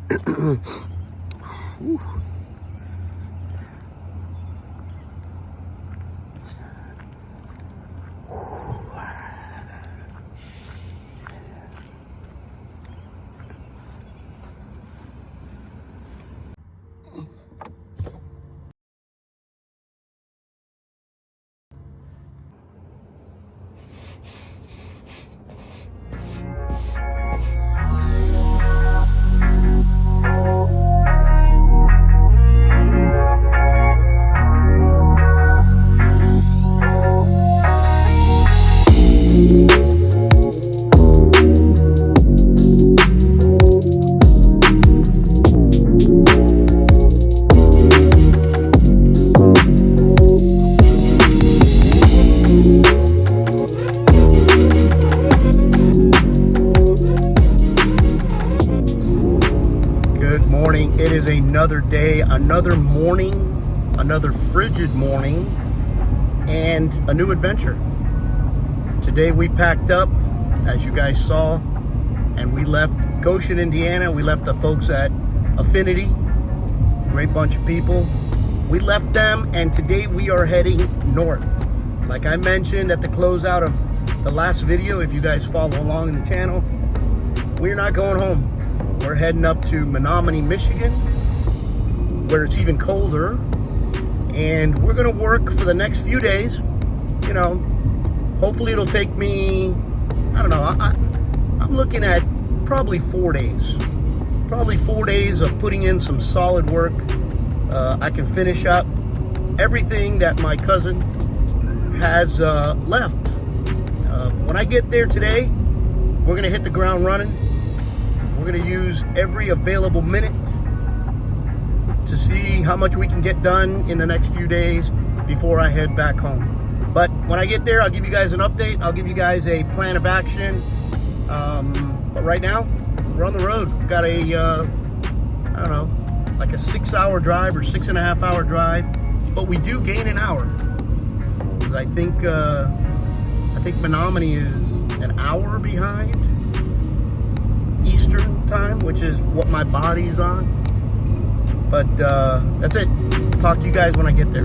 Whew. It is another day, another morning, another frigid morning, and a new adventure. Today we packed up, as you guys saw, and we left Goshen, Indiana. We left the folks at Affinity, great bunch of people. We left them, and today we are heading north. Like I mentioned at the closeout of the last video, if you guys follow along in the channel, we're not going home. We're heading up to Menominee, Michigan, where it's even colder, and we're gonna work for the next few days. You know, hopefully it'll take me, I don't know, I'm looking at probably 4 days. Probably 4 days of putting in some solid work. I can finish up everything that my cousin has left. When I get there today, we're gonna hit the ground running. We're going to use every available minute to see how much we can get done in the next few days before I head back home. But when I get there, I'll give you guys an update. I'll give you guys a plan of action. But right now, we're on the road. We've got a, I don't know, like a 6-hour drive or 6.5 hour drive. But we do gain an hour. Because I think Menominee is an hour behind Eastern time, which is what my body's on. But that's it. Talk to you guys when I get there.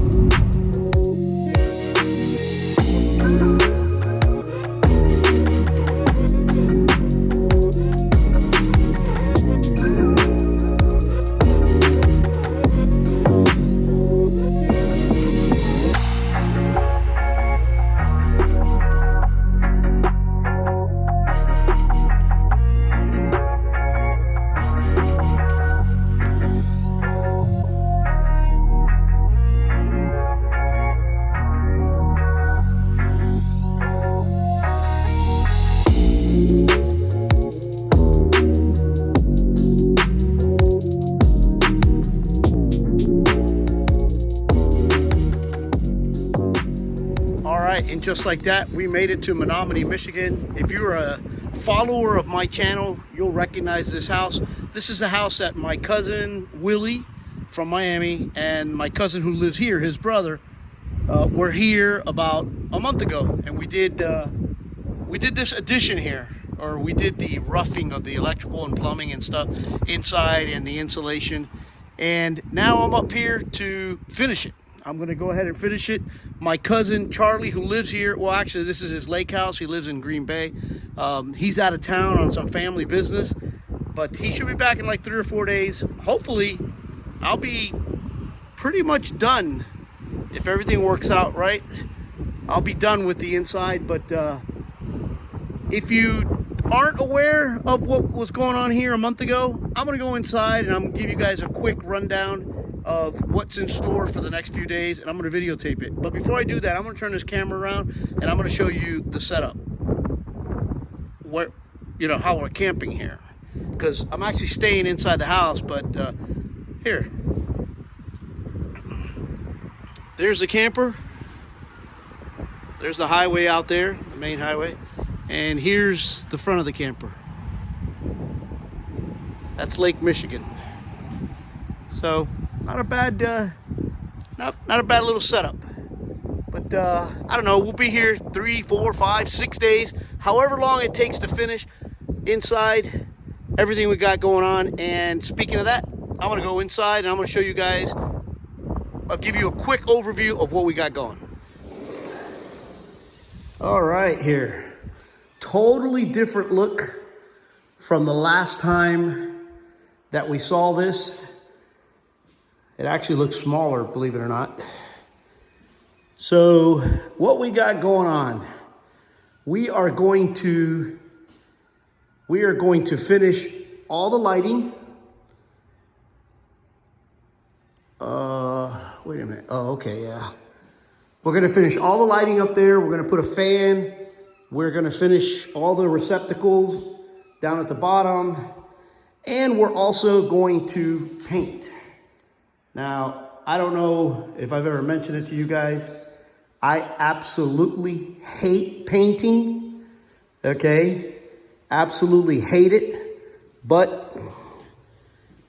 And just like that, we made it to Menominee, Michigan. If you're a follower of my channel, you'll recognize this house. This is the house that my cousin Willie from Miami and my cousin who lives here, his brother, were here about a month ago, and we did this addition here, or we did the roughing of the electrical and plumbing and stuff inside and the insulation. And now I'm up here to finish it. I'm going to go ahead and finish it. My cousin Charlie, who lives here, well, actually, this is his lake house. He lives in Green Bay. He's out of town on some family business, but he should be back in like 3 or 4 days. Hopefully, I'll be pretty much done if everything works out right. I'll be done with the inside, but if you aren't aware of what was going on here a month ago, I'm going to go inside and I'm going to give you guys a quick rundown of what's in store for the next few days, and I'm going to videotape it. But before I do that, I'm going to turn this camera around and I'm going to show you the setup, where, you know, how we're camping here, because I'm actually staying inside the house. But here, there's the camper, there's the highway out there, the main highway, and here's the front of the camper. That's Lake Michigan. So not a bad not a bad little setup. But I don't know, we'll be here 3, 4, 5, 6 days, however long it takes to finish inside. everything we got going on. And speaking of that, I'm gonna go inside and I'm gonna show you guys, I'll give you a quick overview of what we got going. All right, here. Totally different look from the last time that we saw this. It actually looks smaller, believe it or not. So what we got going on, we are going to finish all the lighting. Wait a minute. Oh, okay, yeah. We're gonna finish all the lighting up there. We're gonna put a fan. We're gonna finish all the receptacles down at the bottom. And we're also going to paint. Now, I don't know if I've ever mentioned it to you guys. I absolutely hate painting, okay? Absolutely hate it, but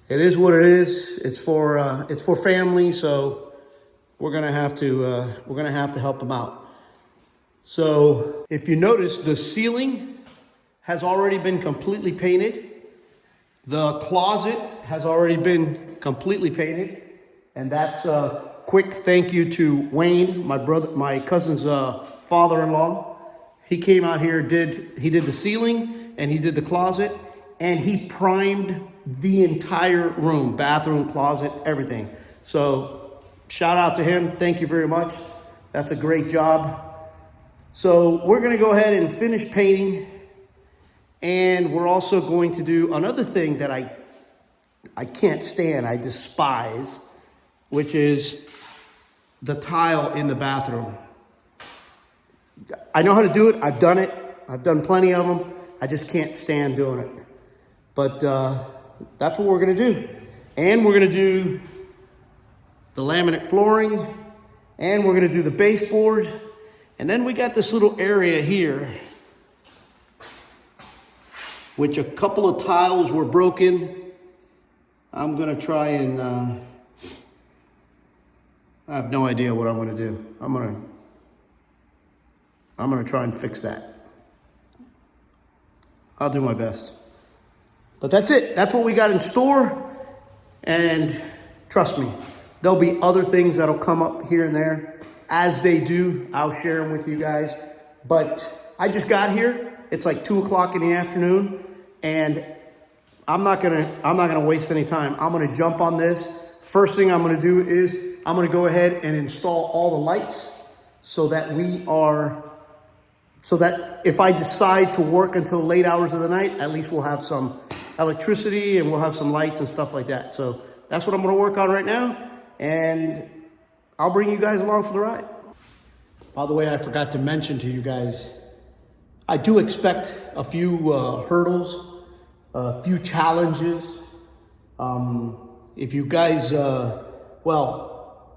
it is what it is. It's for family, so we're gonna have to help them out. So if you notice, the ceiling has already been completely painted. The closet has already been completely painted. And that's a quick thank you to Wayne, my cousin's father-in-law. He came out here, he did the ceiling and he did the closet, and he primed the entire room, bathroom, closet, everything. So shout out to him. Thank you very much. That's a great job. So we're gonna go ahead and finish painting, and we're also going to do another thing that I can't stand, I despise, which is the tile in the bathroom. I know how to do it. I've done it. I've done plenty of them. I just can't stand doing it. But that's what we're gonna do. And we're gonna do the laminate flooring, and we're gonna do the baseboard. And then we got this little area here, which a couple of tiles were broken. I'm gonna try and, I have no idea what I'm gonna do. I'm gonna try and fix that. I'll do my best. But that's it. That's what we got in store. And trust me, there'll be other things that'll come up here and there. As they do, I'll share them with you guys. But I just got here. It's like 2 o'clock in the afternoon, and I'm not gonna waste any time. I'm gonna jump on this. First thing I'm gonna do is I'm gonna go ahead and install all the lights so that if I decide to work until late hours of the night, at least we'll have some electricity and we'll have some lights and stuff like that. So that's what I'm gonna work on right now, and I'll bring you guys along for the ride. By the way, I forgot to mention to you guys, I do expect a few hurdles, a few challenges. If you guys, I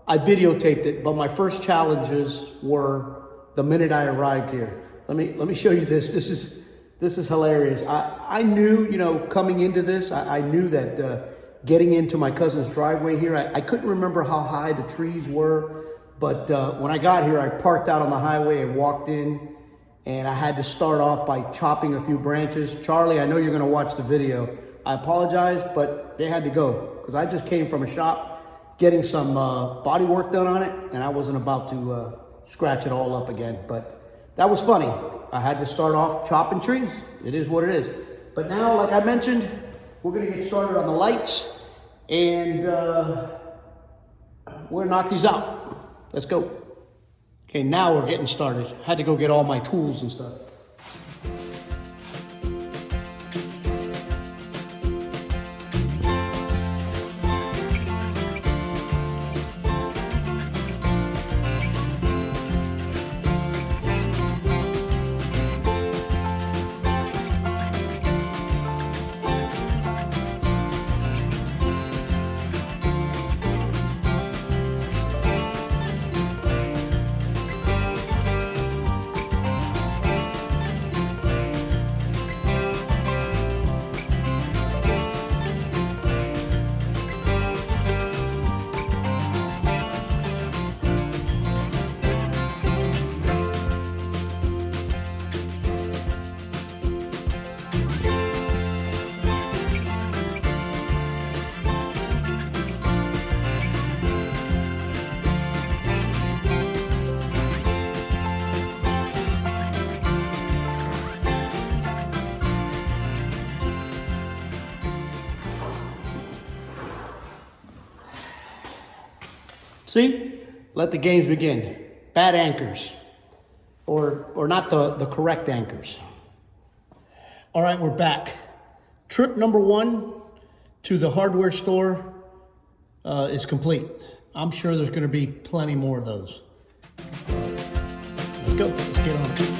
videotaped it, but my first challenges were the minute I arrived here. Let me show you this. This is hilarious. I knew, coming into this, I knew that getting into my cousin's driveway here, I couldn't remember how high the trees were, but when I got here, I parked out on the highway and walked in, and I had to start off by chopping a few branches. Charlie, I know you're gonna watch the video. I apologize, but they had to go, because I just came from a shop getting some body work done on it, and I wasn't about to scratch it all up again. But that was funny. I had to start off chopping trees. It is what it is. But now, like I mentioned, we're gonna get started on the lights, and we're gonna knock these out. Let's go. Okay, now we're getting started. Had to go get all my tools and stuff. See? Let the games begin. Bad anchors. Or not the correct anchors. All right, we're back. Trip number 1 to the hardware store is complete. I'm sure there's gonna be plenty more of those. Let's go, let's get on it.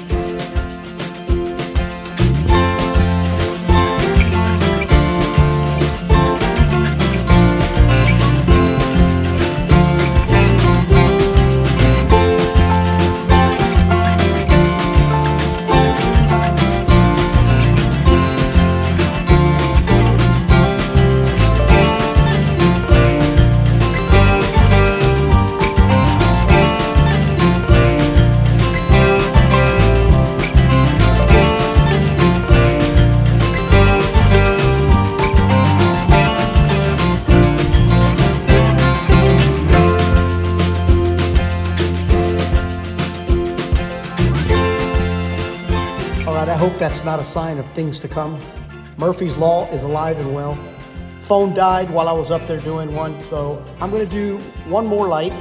I hope that's not a sign of things to come. Murphy's Law is alive and well. Phone died while I was up there doing one, so I'm gonna do one more light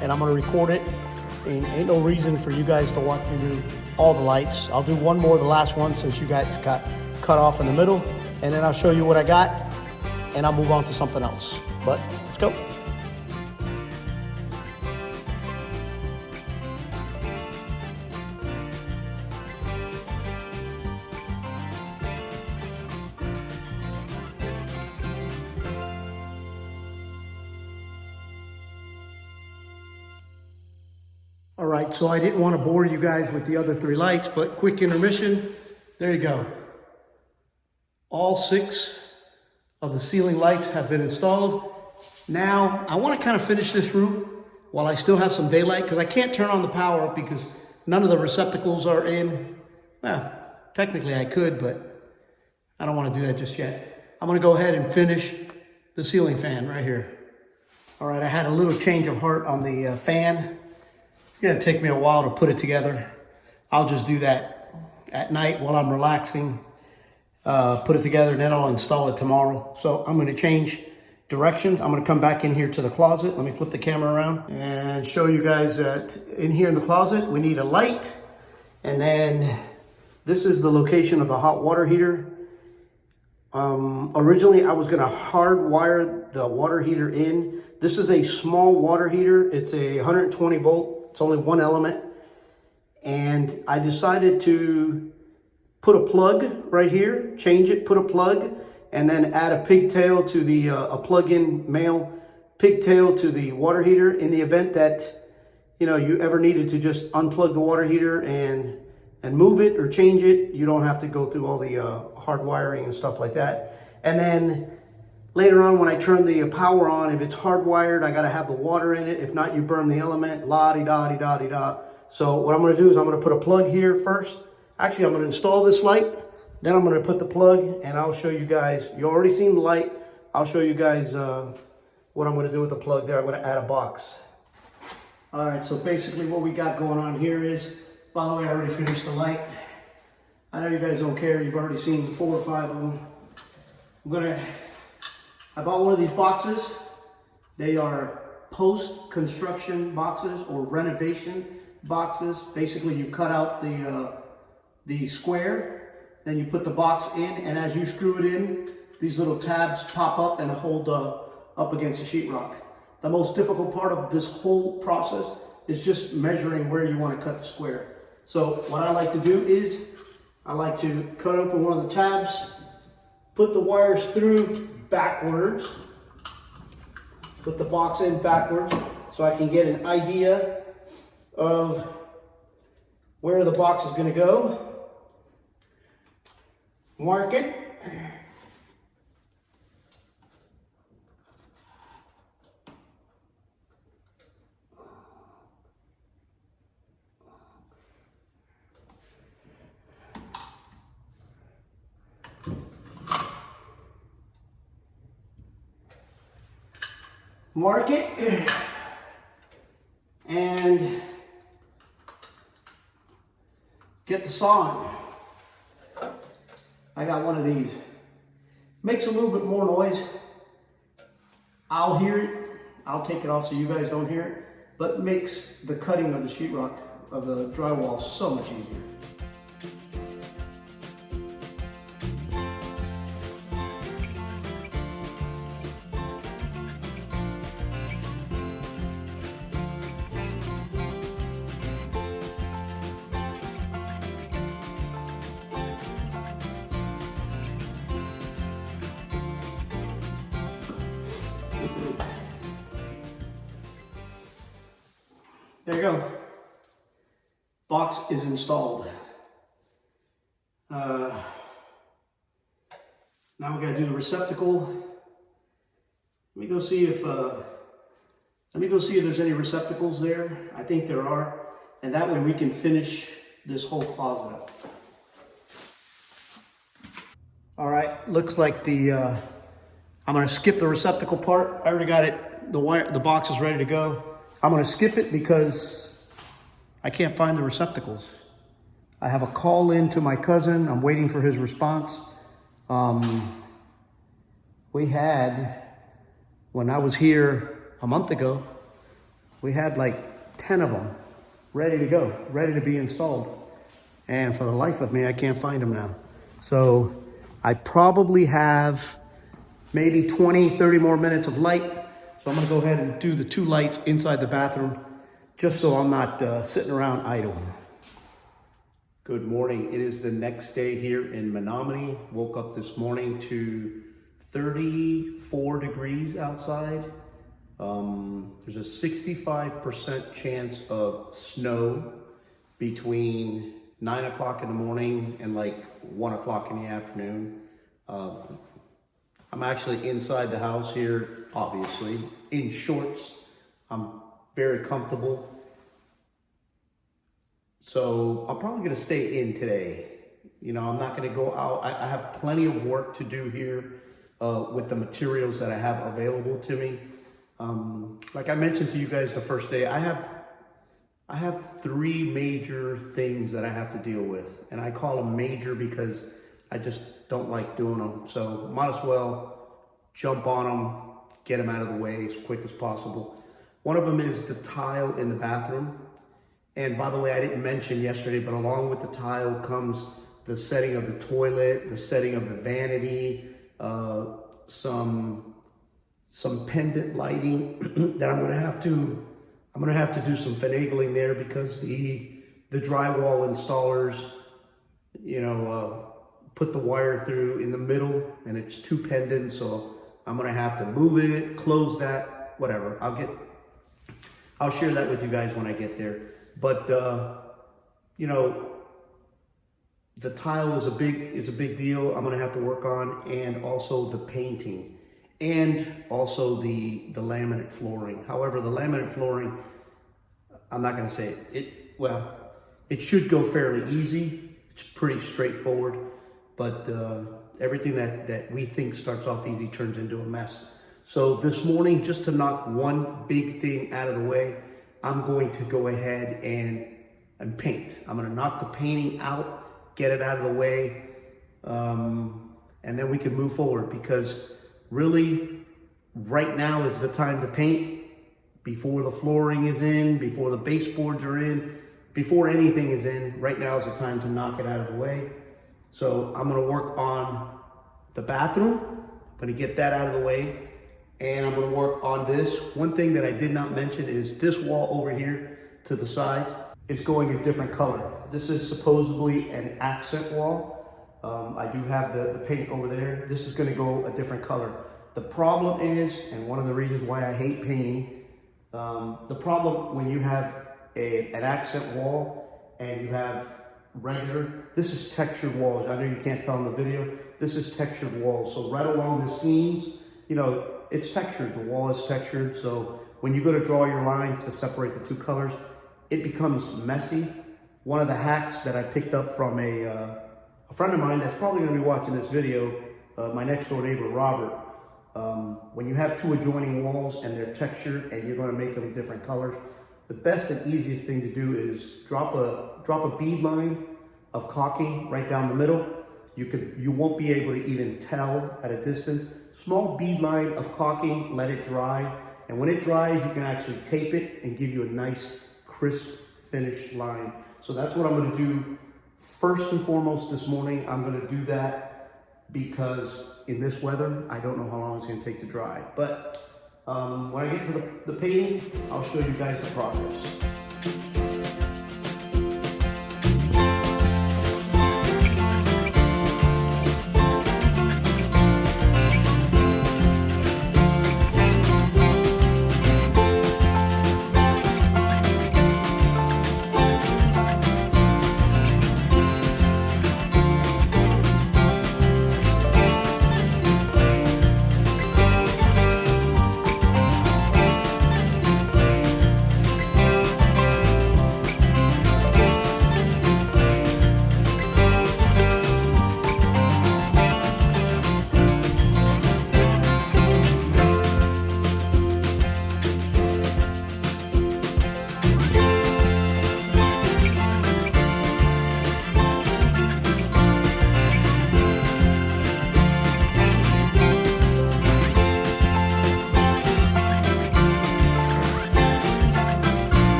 and I'm gonna record it. Ain't no reason for you guys to watch me do all the lights. I'll do one more, the last one, since you guys got cut off in the middle, and then I'll show you what I got and I'll move on to something else. But let's go. All right, so I didn't want to bore you guys with the other 3 lights, but quick intermission. There you go. All 6 of the ceiling lights have been installed. Now, I want to kind of finish this room while I still have some daylight, because I can't turn on the power because none of the receptacles are in. Well, technically I could, but I don't want to do that just yet. I'm going to go ahead and finish the ceiling fan right here. All right, I had a little change of heart on the fan. It's gonna take me a while to put it together. I'll just do that at night while I'm relaxing, put it together, and then I'll install it tomorrow. So I'm gonna change directions. I'm gonna come back in here to the closet. Let me flip the camera around and show you guys that in here in the closet, we need a light. And then this is the location of the hot water heater. Originally I was gonna hardwire the water heater in. This is a small water heater. It's a 120 volt. It's only one element, and I decided to put a plug right here, change it, put a plug, and then add a pigtail to the, a plug-in male pigtail to the water heater in the event that, you know, you ever needed to just unplug the water heater and move it or change it. You don't have to go through all the hard wiring and stuff like that. And then later on, when I turn the power on, if it's hardwired, I gotta have the water in it. If not, you burn the element, la-di-da-di-da-di-da. So what I'm gonna do is I'm gonna put a plug here first. Actually, I'm gonna install this light. Then I'm gonna put the plug, and I'll show you guys. You already seen the light. I'll show you guys what I'm gonna do with the plug there. I'm gonna add a box. All right, so basically what we got going on here is, by the way, I already finished the light. I know you guys don't care. You've already seen 4 or 5 of them. I bought one of these boxes. They are post-construction boxes or renovation boxes. Basically, you cut out the square, then you put the box in, and as you screw it in, these little tabs pop up and hold up against the sheetrock. The most difficult part of this whole process is just measuring where you want to cut the square. So what I like to do is, I like to cut open one of the tabs, put the wires through backwards, put the box in backwards so I can get an idea of where the box is going to go. Mark it. Mark it and get the saw on. I got one of these. Makes a little bit more noise. I'll hear it. I'll take it off so you guys don't hear it, but makes the cutting of the sheetrock of the drywall so much easier. There you go. Box is installed. Now we gotta do the receptacle. Let me go see if there's any receptacles there. I think there are, and that way we can finish this whole closet up. All right, looks like I'm gonna skip the receptacle part. I already got it. The box is ready to go. I'm gonna skip it because I can't find the receptacles. I have a call in to my cousin. I'm waiting for his response. We had, when I was here a month ago, we had like 10 of them ready to go, ready to be installed. And for the life of me, I can't find them now. So I probably have maybe 20, 30 more minutes of light. So I'm gonna go ahead and do the 2 lights inside the bathroom, just so I'm not sitting around idle. Good morning. It is the next day here in Menominee. Woke up this morning to 34 degrees outside. There's a 65% chance of snow between 9 o'clock in the morning and like 1 o'clock in the afternoon. I'm actually inside the house here, obviously, in shorts. I'm very comfortable. So I'm probably gonna stay in today. You know, I'm not gonna go out. I have plenty of work to do here with the materials that I have available to me. Like I mentioned to you guys the first day, I have 3 major things that I have to deal with. And I call them major because I just don't like doing them. So might as well jump on them, get them out of the way as quick as possible. One of them is the tile in the bathroom. And by the way, I didn't mention yesterday, but along with the tile comes the setting of the toilet, the setting of the vanity, some pendant lighting that I'm gonna have to do some finagling there because the drywall installers, you know, put the wire through in the middle and it's 2 pendants, so I'm gonna have to move it, close that, whatever. I'll share that with you guys when I get there. But you know, the tile is a big deal I'm gonna have to work on, and also the painting, and also the laminate flooring. However, the laminate flooring, I'm not gonna say it. Well, it should go fairly easy. It's pretty straightforward, but everything that we think starts off easy turns into a mess. So this morning, just to knock one big thing out of the way, I'm going to go ahead and paint. I'm gonna knock the painting out, get it out of the way, and then we can move forward, because really right now is the time to paint, before the flooring is in, before the baseboards are in, before anything is in. Right now is the time to knock it out of the way. So I'm gonna work on the bathroom. I'm gonna get that out of the way. And I'm gonna work on this. One thing that I did not mention is this wall over here to the side is going a different color. This is supposedly an accent wall. I do have the paint over there. This is gonna go a different color. The problem is, and one of the reasons why I hate painting, the problem when you have an accent wall and you have regular, this is textured walls. I know you can't tell in the video. This is textured walls. So right along the seams, you know, it's textured, the wall is textured, so when you go to draw your lines to separate the 2 colors, it becomes messy. One of the hacks that I picked up from a friend of mine that's probably gonna be watching this video, my next door neighbor, Robert, when you have 2 adjoining walls and they're textured and you're gonna make them different colors, the best and easiest thing to do is drop a bead line of caulking right down the middle. You won't be able to even tell at a distance. Small bead line of caulking, let it dry, And when it dries, you can actually tape it and give you a nice, crisp finish line. So that's what I'm gonna do first and foremost this morning. I'm gonna do that because in this weather, I don't know how long it's gonna take to dry. But when I get to the painting, I'll show you guys the progress.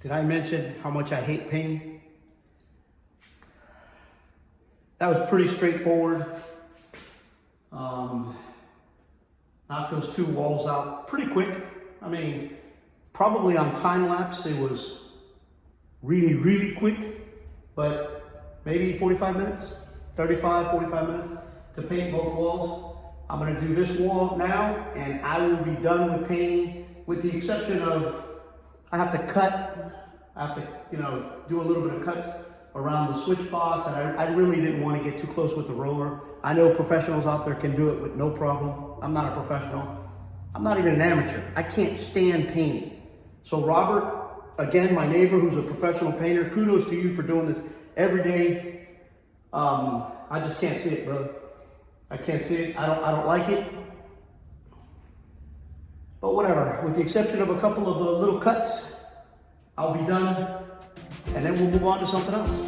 Did I mention how much I hate painting? That was pretty straightforward. Knocked those two walls out pretty quick. I mean, probably on time lapse, it was really, really quick, but maybe 45 minutes, 35, 45 minutes to paint both walls. I'm gonna do this wall now, and I will be done with painting, with the exception of I have to do a little bit of cuts around the switch box, and I really didn't want to get too close with the roller. I know professionals out there can do it with no problem. I'm not a professional. I'm not even an amateur. I can't stand painting. So Robert, again, my neighbor who's a professional painter, kudos to you for doing this every day. I just can't see it, brother. I can't see it. I don't like it. But whatever, with the exception of a couple of little cuts, I'll be done, and then we'll move on to something else.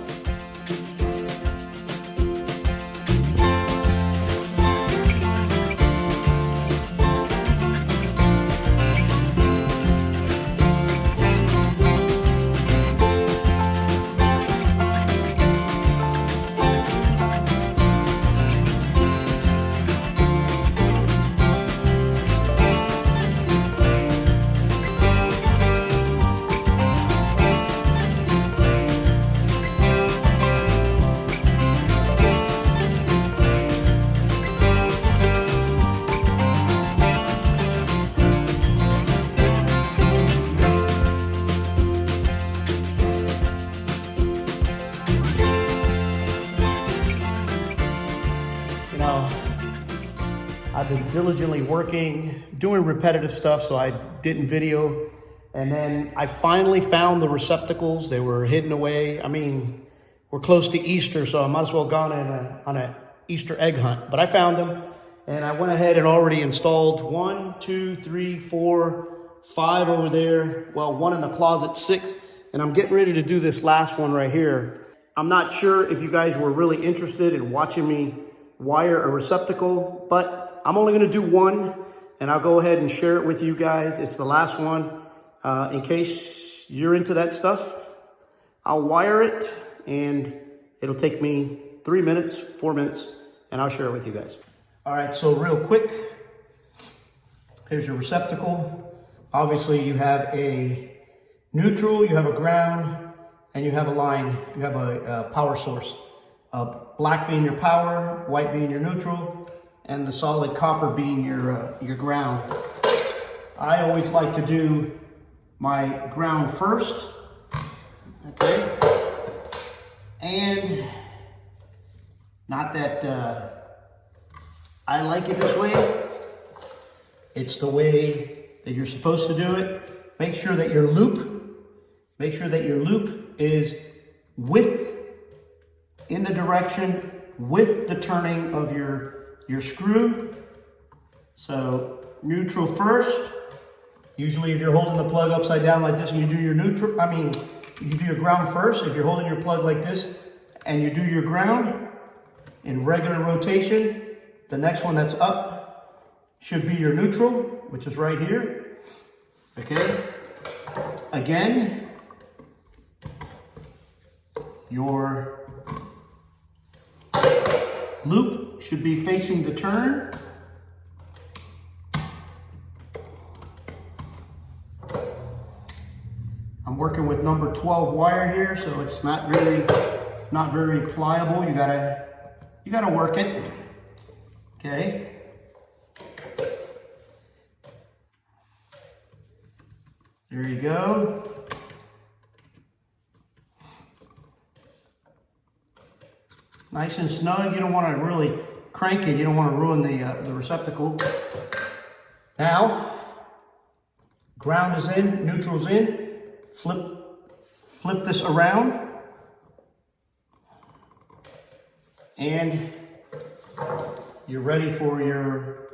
I've been diligently working, doing repetitive stuff, so I didn't video. And then I finally found the receptacles. They were hidden away. I mean, we're close to Easter, so I might as well have gone on an Easter egg hunt. But I found them, and I went ahead and already installed 1, 2, 3, 4, 5 over there. Well, 1 in the closet, 6. And I'm getting ready to do this last one right here. I'm not sure if you guys were really interested in watching me wire a receptacle, but I'm only gonna do one, and I'll go ahead and share it with you guys. It's the last one. In case you're into that stuff, I'll wire it, and it'll take me 3 minutes, 4 minutes, and I'll share it with you guys. All right, so real quick, here's your receptacle. Obviously, you have a neutral, you have a ground, and you have a line. You have a power source. Black being your power, white being your neutral, and the solid copper being your ground. I always like to do my ground first, okay? And not that I like it this way. It's the way that you're supposed to do it. make sure that your loop is in the direction with the turning of your screw. So neutral first. Usually if you're holding the plug upside down like this and you do your you do your ground first. If you're holding your plug like this and you do your ground in regular rotation, the next one that's up should be your neutral, which is right here. Okay. Again, your loop should be facing the turn. I'm working with number 12 wire here, so it's not very pliable. You gotta work it. Okay. There you go. Nice and snug. You don't want to really crank it. You don't want to ruin the receptacle. Now, ground is in, neutral's in. Flip this around. And you're ready for your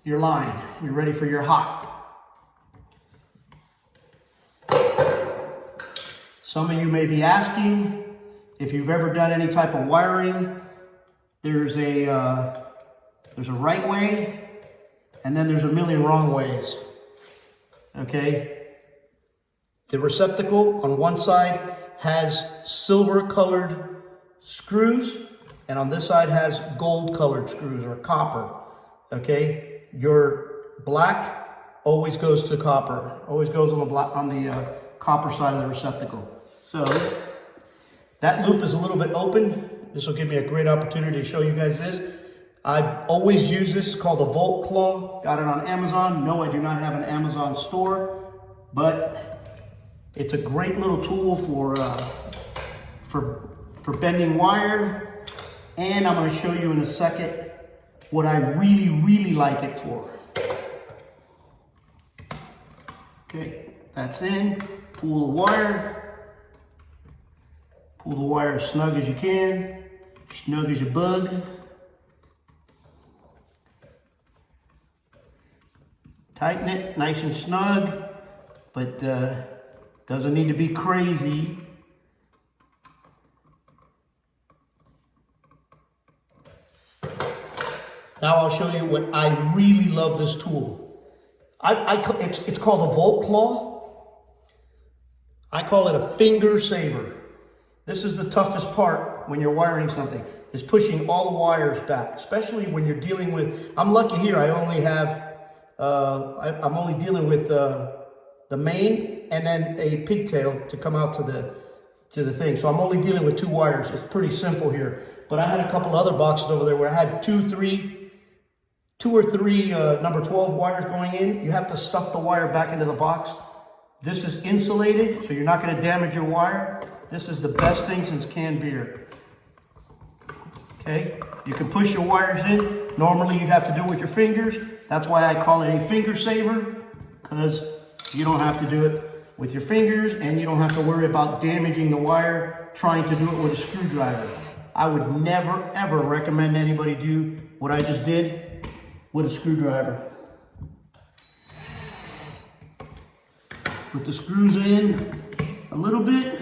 line. You're ready for your hot. Some of you may be asking if you've ever done any type of wiring. There's a right way, and then there's a million wrong ways. Okay? The receptacle on one side has silver colored screws, and on this side has gold colored screws or copper. Okay? Your black always goes to copper, always goes on the copper side of the receptacle. So that loop is a little bit open. This will give me a great opportunity to show you guys this. I always use this, it's called a Volt Claw. Got it on Amazon. No, I do not have an Amazon store, but it's a great little tool for bending wire. And I'm going to show you in a second what I really like it for. Okay, that's in. Pull the wire. Pull the wire as snug as you can, snug as a bug. Tighten it nice and snug, but doesn't need to be crazy. Now I'll show you what I really love this tool. It's called a Volt Claw. I call it a finger saver. This is the toughest part when you're wiring something, is pushing all the wires back, especially when you're dealing with, I'm lucky here, I only have, I'm only dealing with the main and then a pigtail to come out to the thing. So I'm only dealing with 2 wires. It's pretty simple here. But I had a couple other boxes over there where I had 2 or 3 number 12 wires going in. You have to stuff the wire back into the box. This is insulated, so you're not going to damage your wire. This is the best thing since canned beer. Okay, you can push your wires in. Normally you'd have to do it with your fingers. That's why I call it a finger saver, because you don't have to do it with your fingers and you don't have to worry about damaging the wire trying to do it with a screwdriver. I would never ever recommend anybody do what I just did with a screwdriver. Put the screws in a little bit.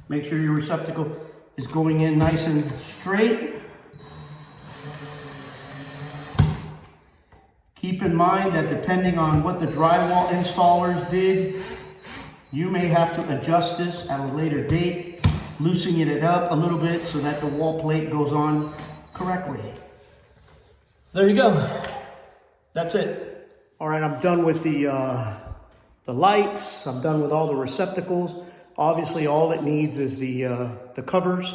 Make sure your receptacle is going in nice and straight. Keep in mind that depending on what the drywall installers did, you may have to adjust this at a later date, loosening it up a little bit so that the wall plate goes on correctly. There you go. That's it. All right, I'm done with the lights. I'm done with all the receptacles. Obviously, all it needs is the covers.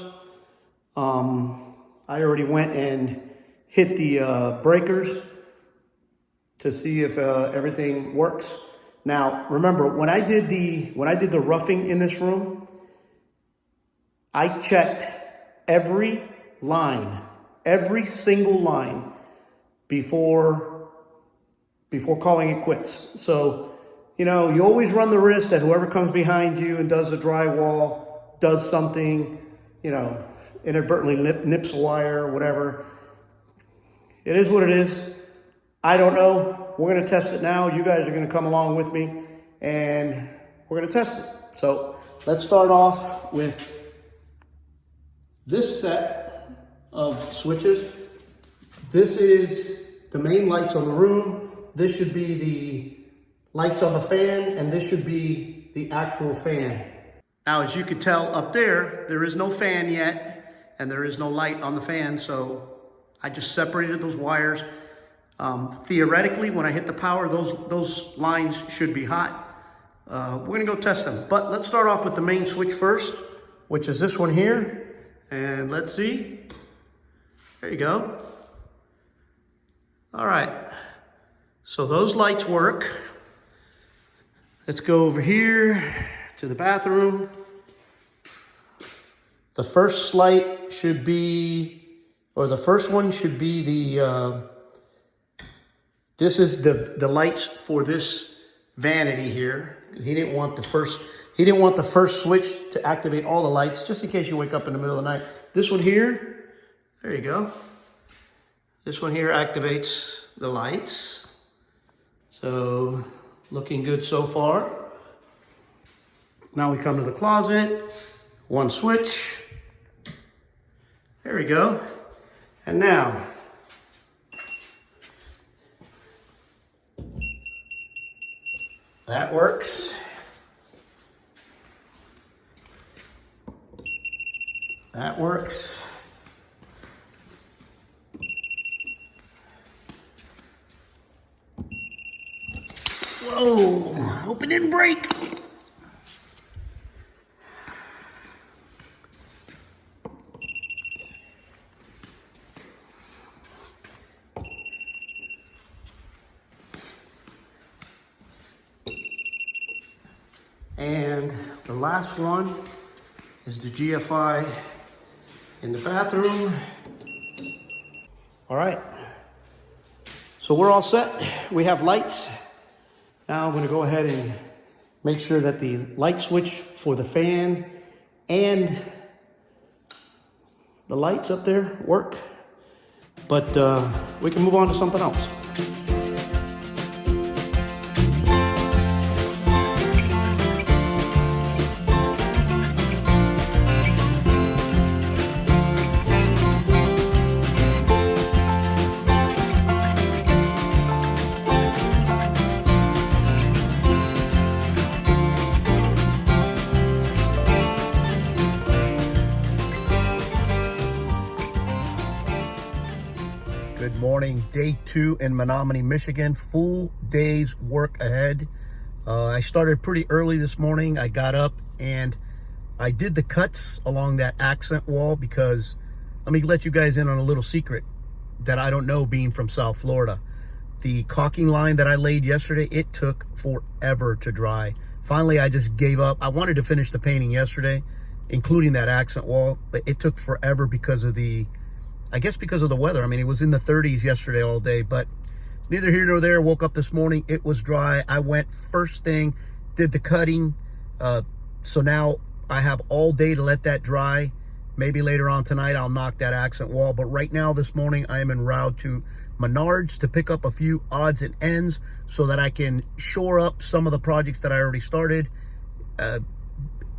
I already went and hit the breakers to see if everything works. Now, remember, when I did the roughing in this room, I checked every line, every single line before calling it quits. So, you know, you always run the risk that whoever comes behind you and does the drywall, does something, you know, inadvertently nips a wire or whatever. It is what it is. I don't know. We're going to test it now. You guys are going to come along with me and we're going to test it. So let's start off with this set of switches. This is the main lights on the room. This should be the lights on the fan, and this should be the actual fan. Now, as you can tell up there is no fan yet, and there is no light on the fan, so I just separated those wires. Theoretically, when I hit the power, those lines should be hot. We're gonna go test them, but let's start off with the main switch first, which is this one here, and let's see. There you go. All right, so those lights work. Let's go over here to the bathroom. The first light should be, or the first one should be the, this is the lights for this vanity here. He didn't want the first switch to activate all the lights, just in case you wake up in the middle of the night. This one here, there you go. This one here activates the lights. So, looking good so far. Now we come to the closet. One switch. There we go. And now, that works. That works. Whoa, hope it didn't break. And the last one is the GFI in the bathroom. All right, so we're all set. We have lights. Now I'm going to go ahead and make sure that the light switch for the fan and the lights up there work. But we can move on to something else. Good morning, day 2 in Menominee, Michigan. Full day's work ahead. I started pretty early this morning. I got up and I did the cuts along that accent wall because let me let you guys in on a little secret that I don't know being from South Florida. The caulking line that I laid yesterday, it took forever to dry. Finally, I just gave up. I wanted to finish the painting yesterday, including that accent wall, but it took forever because of the weather. I mean, it was in the 30s yesterday all day, but neither here nor there. Woke up this morning, it was dry. I went first thing, did the cutting. So now I have all day to let that dry. Maybe later on tonight, I'll knock that accent wall. But right now, this morning, I am en route to Menards to pick up a few odds and ends so that I can shore up some of the projects that I already started. And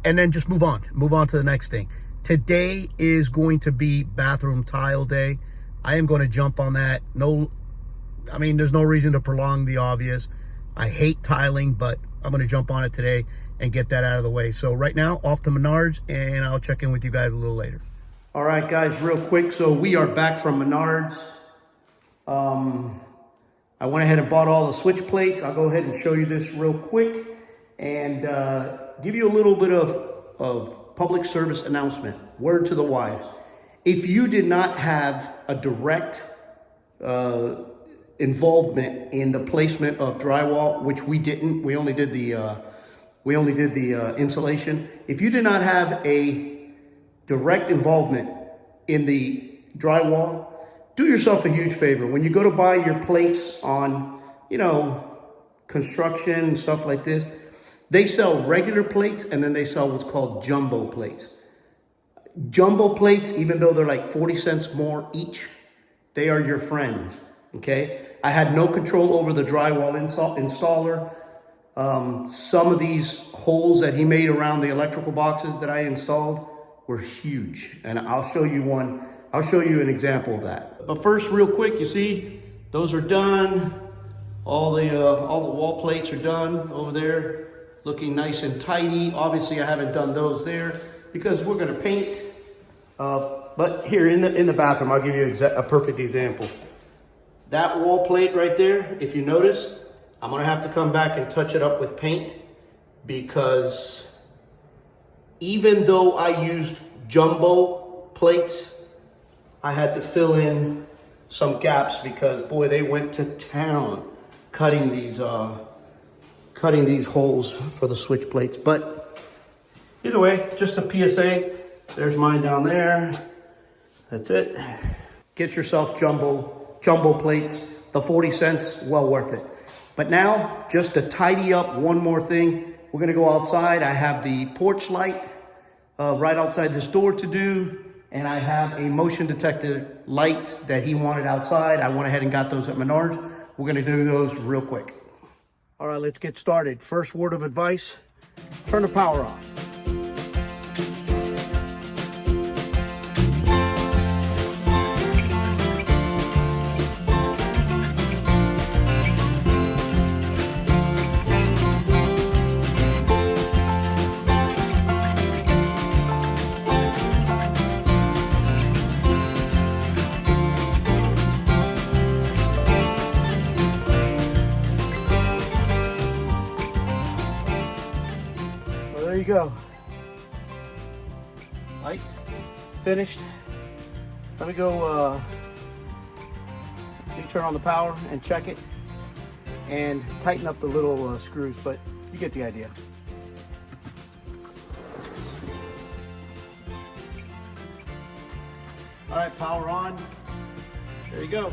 then just move on to the next thing. Today is going to be bathroom tile day. I am going to jump on that. There's no reason to prolong the obvious. I hate tiling, but I'm going to jump on it today and get that out of the way. So right now, off to Menards, and I'll check in with you guys a little later. All right, guys, real quick. So we are back from Menards. I went ahead and bought all the switch plates. I'll go ahead and show you this real quick and give you a little bit of public service announcement, word to the wise. If you did not have a direct involvement in the placement of drywall, which we didn't, we only did the insulation. If you did not have a direct involvement in the drywall, do yourself a huge favor. When you go to buy your plates on, construction and stuff like this, they sell regular plates and then they sell what's called jumbo plates. Jumbo plates, even though they're like 40 cents more each, they are your friends, okay? I had no control over the drywall installer. Some of these holes that he made around the electrical boxes that I installed were huge. And I'll show you one. I'll show you an example of that. But first, real quick, you see, those are done. All the wall plates are done over there, looking nice and tidy. Obviously, I haven't done those there because we're gonna paint. But here in the bathroom, I'll give you a perfect example. That wall plate right there, if you notice, I'm gonna have to come back and touch it up with paint because even though I used jumbo plates, I had to fill in some gaps because boy, they went to town cutting these holes for the switch plates. But either way, just a PSA. There's mine down there. That's it. Get yourself jumbo plates. The 40 cents, well worth it. But now, just to tidy up one more thing, we're gonna go outside. I have the porch light right outside this door to do, and I have a motion detector light that he wanted outside. I went ahead and got those at Menards. We're gonna do those real quick. All right, let's get started. First word of advice, turn the power off. There you go. Light finished. Let me go let me turn on the power and check it and tighten up the little screws, but you get the idea. All right, power on. There you go.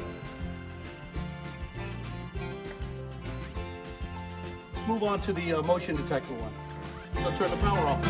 Let's move on to the motion detector one. So turn the power off.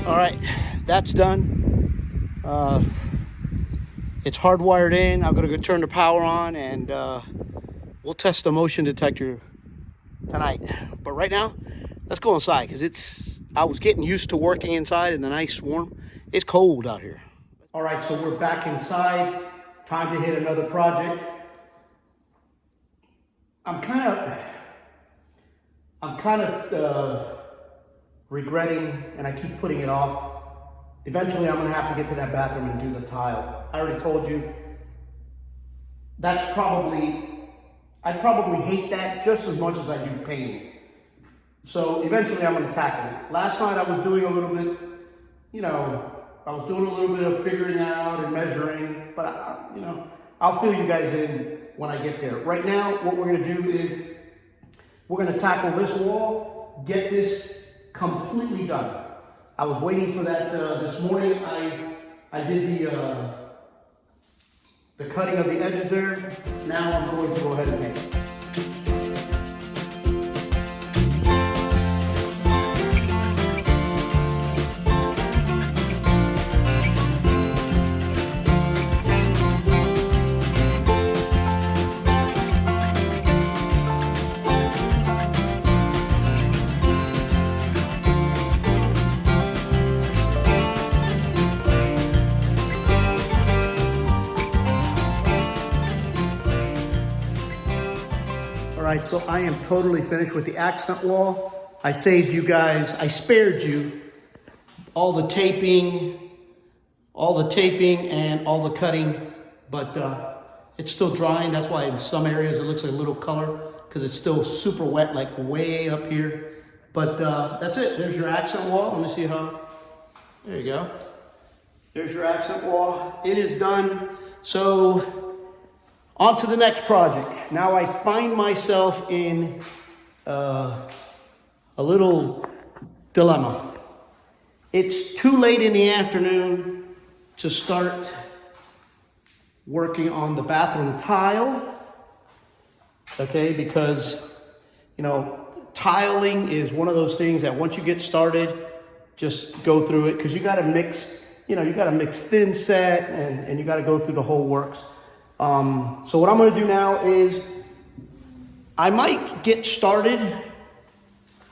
All right, that's done. It's hardwired in. I'm gonna go turn the power on and we'll test the motion detector tonight. But right now, let's go inside because I was getting used to working inside in the nice warm. It's cold out here. All right, so we're back inside. Time to hit another project. I'm kind of regretting, and I keep putting it off. Eventually, I'm gonna have to get to that bathroom and do the tile. I already told you, I probably hate that just as much as I do painting. So eventually I'm gonna tackle it. Last night I was doing a little bit, I was doing a little bit of figuring out and measuring, but I'll fill you guys in when I get there. Right now, what we're gonna do is, we're gonna tackle this wall, get this completely done. I was waiting for that this morning. I did the cutting of the edges there. Now I'm going to go ahead and paint. right, so I am totally finished with the accent wall. I saved you guys, I spared you all the taping and all the cutting, but it's still drying. That's why in some areas it looks like a little color, because it's still super wet, like way up here. But that's it. There's your accent wall. Let me see how, there you go. There's your accent wall. It is done. So on to the next project. Now I find myself in a little dilemma. It's too late in the afternoon to start working on the bathroom tile, okay? Because, you know, tiling is one of those things that once you get started, just go through it, because you got to mix, you know, you got to mix thin set and you got to go through the whole works. So what I'm going to do now is I might get started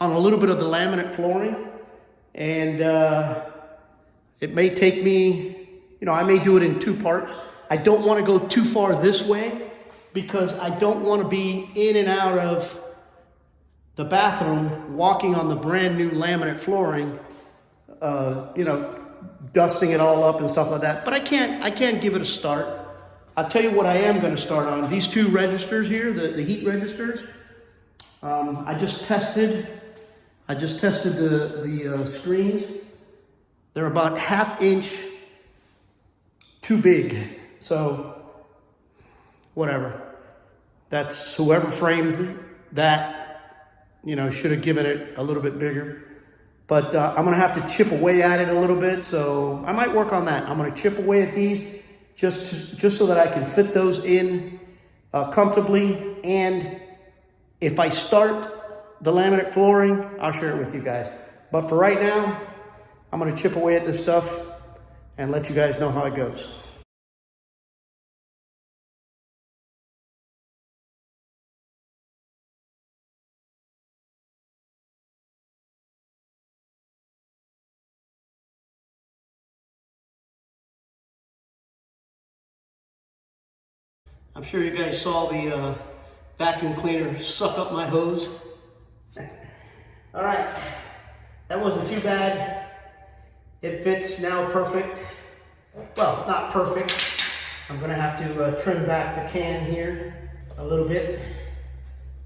on a little bit of the laminate flooring, and it may take me, you know, I may do it in 2 parts. I don't want to go too far this way because I don't want to be in and out of the bathroom walking on the brand new laminate flooring, you know, dusting it all up and stuff like that. But I can't give it a start. I'll tell you what I am going to start on. These 2 registers here, the heat registers, I just tested the screens. They're about 1/2 inch too big. So whatever. That's whoever framed that, you know, should have given it a little bit bigger. But I'm gonna have to chip away at it a little bit. So I might work on that. I'm gonna chip away at these just so that I can fit those in comfortably. And if I start the laminate flooring, I'll share it with you guys. But for right now, I'm gonna chip away at this stuff and let you guys know how it goes. I'm sure you guys saw the vacuum cleaner suck up my hose. All right, that wasn't too bad. It fits now perfect. Well, not perfect. I'm gonna have to trim back the can here a little bit,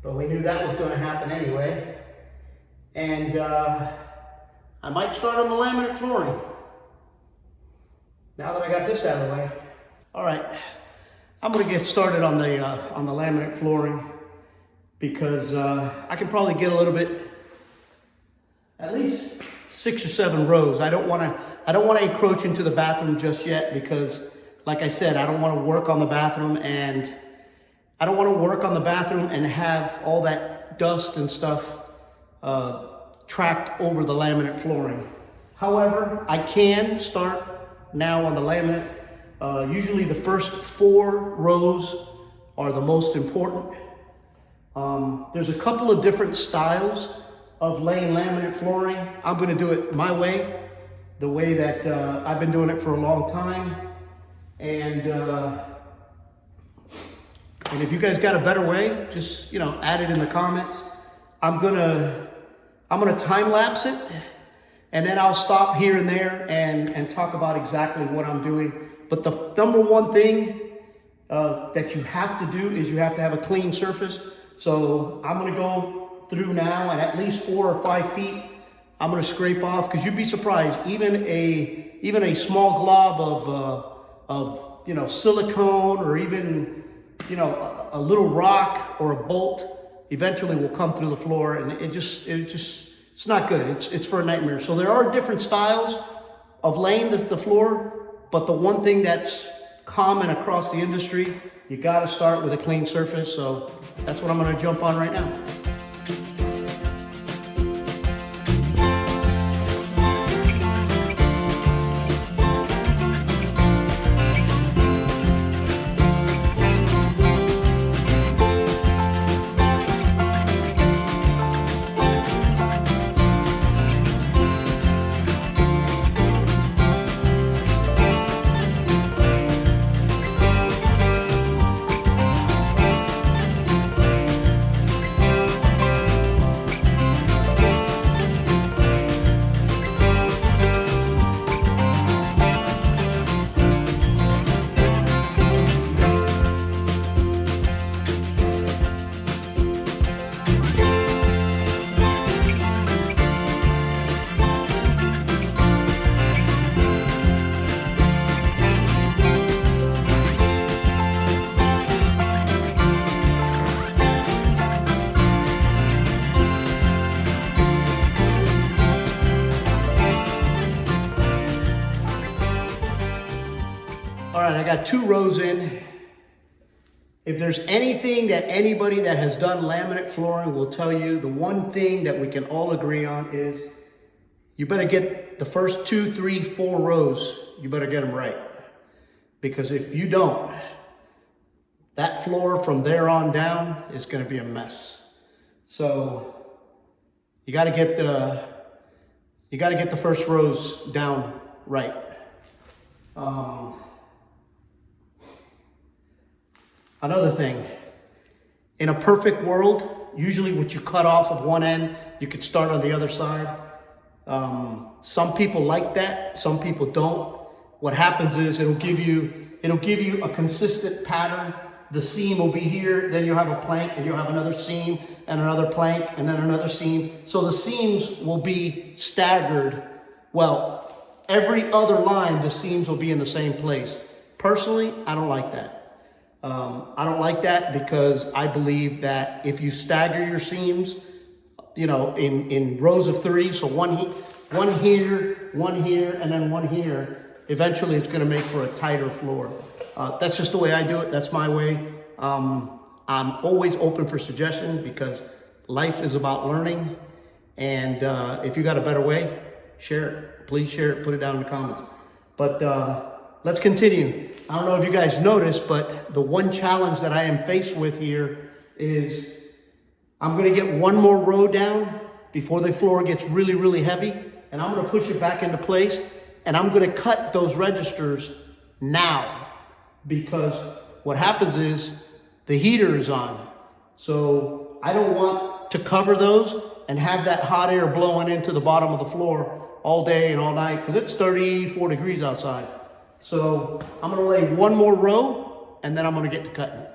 but we knew that was gonna happen anyway. And I might start on the laminate flooring now that I got this out of the way. All right, I'm gonna get started on the laminate flooring because I can probably get a little bit, at least 6 or 7 rows. I don't want to encroach into the bathroom just yet because, like I said, I don't want to work on the bathroom and have all that dust and stuff tracked over the laminate flooring. However, I can start now on the laminate. Usually the first 4 rows are the most important. There's a couple of different styles of laying laminate flooring. I'm going to do it my way, the way that I've been doing it for a long time. And if you guys got a better way, just, you know, add it in the comments. I'm gonna time lapse it, and then I'll stop here and there and talk about exactly what I'm doing. But the number one thing that you have to do is you have to have a clean surface. So I'm gonna go through now, and at least 4 or 5 feet, I'm gonna scrape off, because you'd be surprised, even a small glob of you know, silicone, or even, you know, a little rock or a bolt eventually will come through the floor, and it's not good. It's for a nightmare. So there are different styles of laying the floor, but the one thing that's common across the industry, you got to start with a clean surface. So that's what I'm going to jump on right now. got 2 rows in. If there's anything that anybody that has done laminate flooring will tell you, the one thing that we can all agree on is you better get the first 2, 3, 4 rows, you better get them right. Because if you don't, that floor from there on down is going to be a mess. So you got to get the first rows down right. Another thing, in a perfect world, usually what you cut off of one end, you could start on the other side. Some people like that, some people don't. What happens is it'll give you a consistent pattern. The seam will be here, then you'll have a plank, and you'll have another seam, and another plank, and then another seam. So the seams will be staggered. Well, every other line, the seams will be in the same place. Personally, I don't like that. I don't like that because I believe that if you stagger your seams, you know, in rows of 3, so one here, and then one here, eventually it's going to make for a tighter floor. That's just the way I do it. That's my way. I'm always open for suggestions because life is about learning. And if you got a better way, share it. Please share it. Put it down in the comments. But let's continue. I don't know if you guys noticed, but the one challenge that I am faced with here is I'm going to get one more row down before the floor gets really, really heavy. And I'm going to push it back into place. And I'm going to cut those registers now because what happens is the heater is on. So I don't want to cover those and have that hot air blowing into the bottom of the floor all day and all night because it's 34 degrees outside. So I'm going to lay one more row and then I'm going to get to cutting.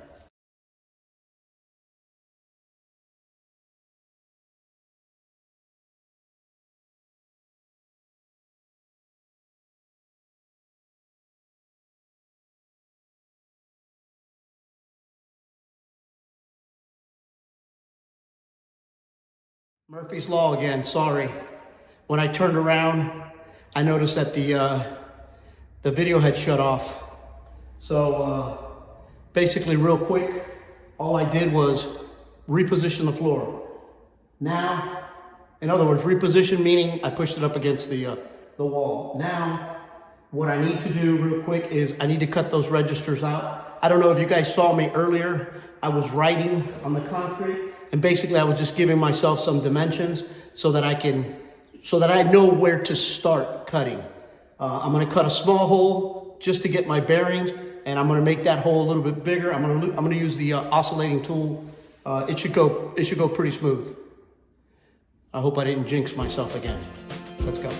Murphy's Law again, sorry. When I turned around, I noticed that the video had shut off. So basically real quick, all I did was reposition the floor. Now, in other words, reposition meaning I pushed it up against the wall. Now, what I need to do real quick is I need to cut those registers out. I don't know if you guys saw me earlier. I was writing on the concrete. And basically, I was just giving myself some dimensions so that I know where to start cutting. I'm going to cut a small hole just to get my bearings, and I'm going to make that hole a little bit bigger. I'm going to use the oscillating tool. It should go pretty smooth. I hope I didn't jinx myself again. Let's go.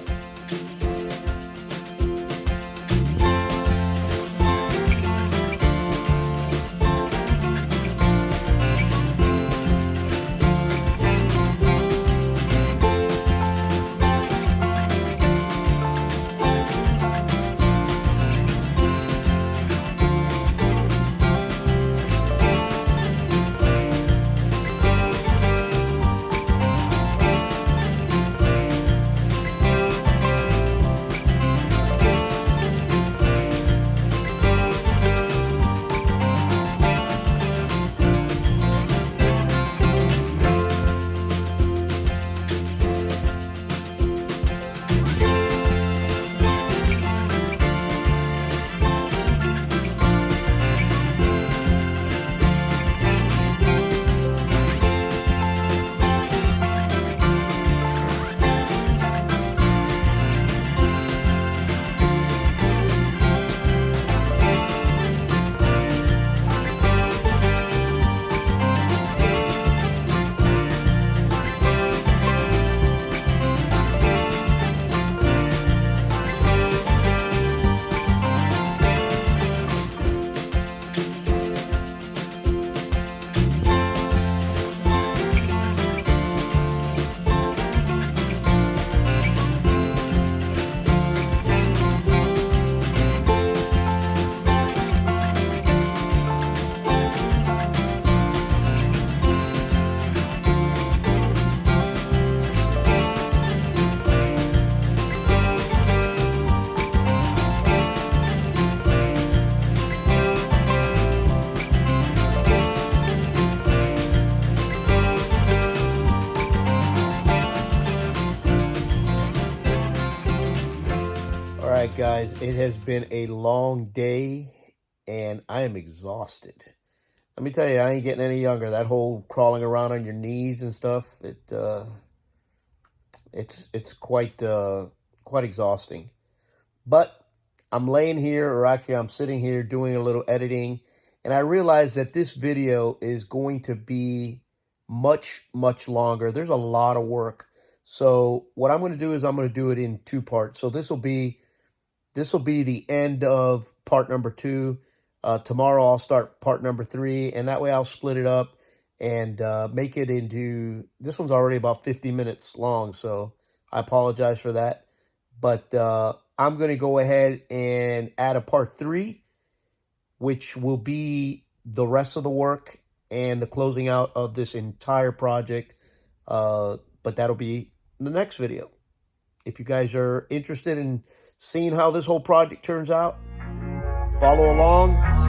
right, guys, it has been a long day and I am exhausted. Let me tell you, I ain't getting any younger. That whole crawling around on your knees and stuff, it's quite exhausting. But I'm laying here, or actually I'm sitting here doing a little editing, and I realize that this video is going to be much longer. There's a lot of work. So what I'm going to do is I'm going to do it in two parts. So this will be the end of part number 2. Tomorrow I'll start part number 3, and that way I'll split it up and make it into, this one's already about 50 minutes long, so I apologize for that. But I'm going to go ahead and add a part 3, which will be the rest of the work and the closing out of this entire project. But that'll be the next video. If you guys are interested in seeing how this whole project turns out, follow along.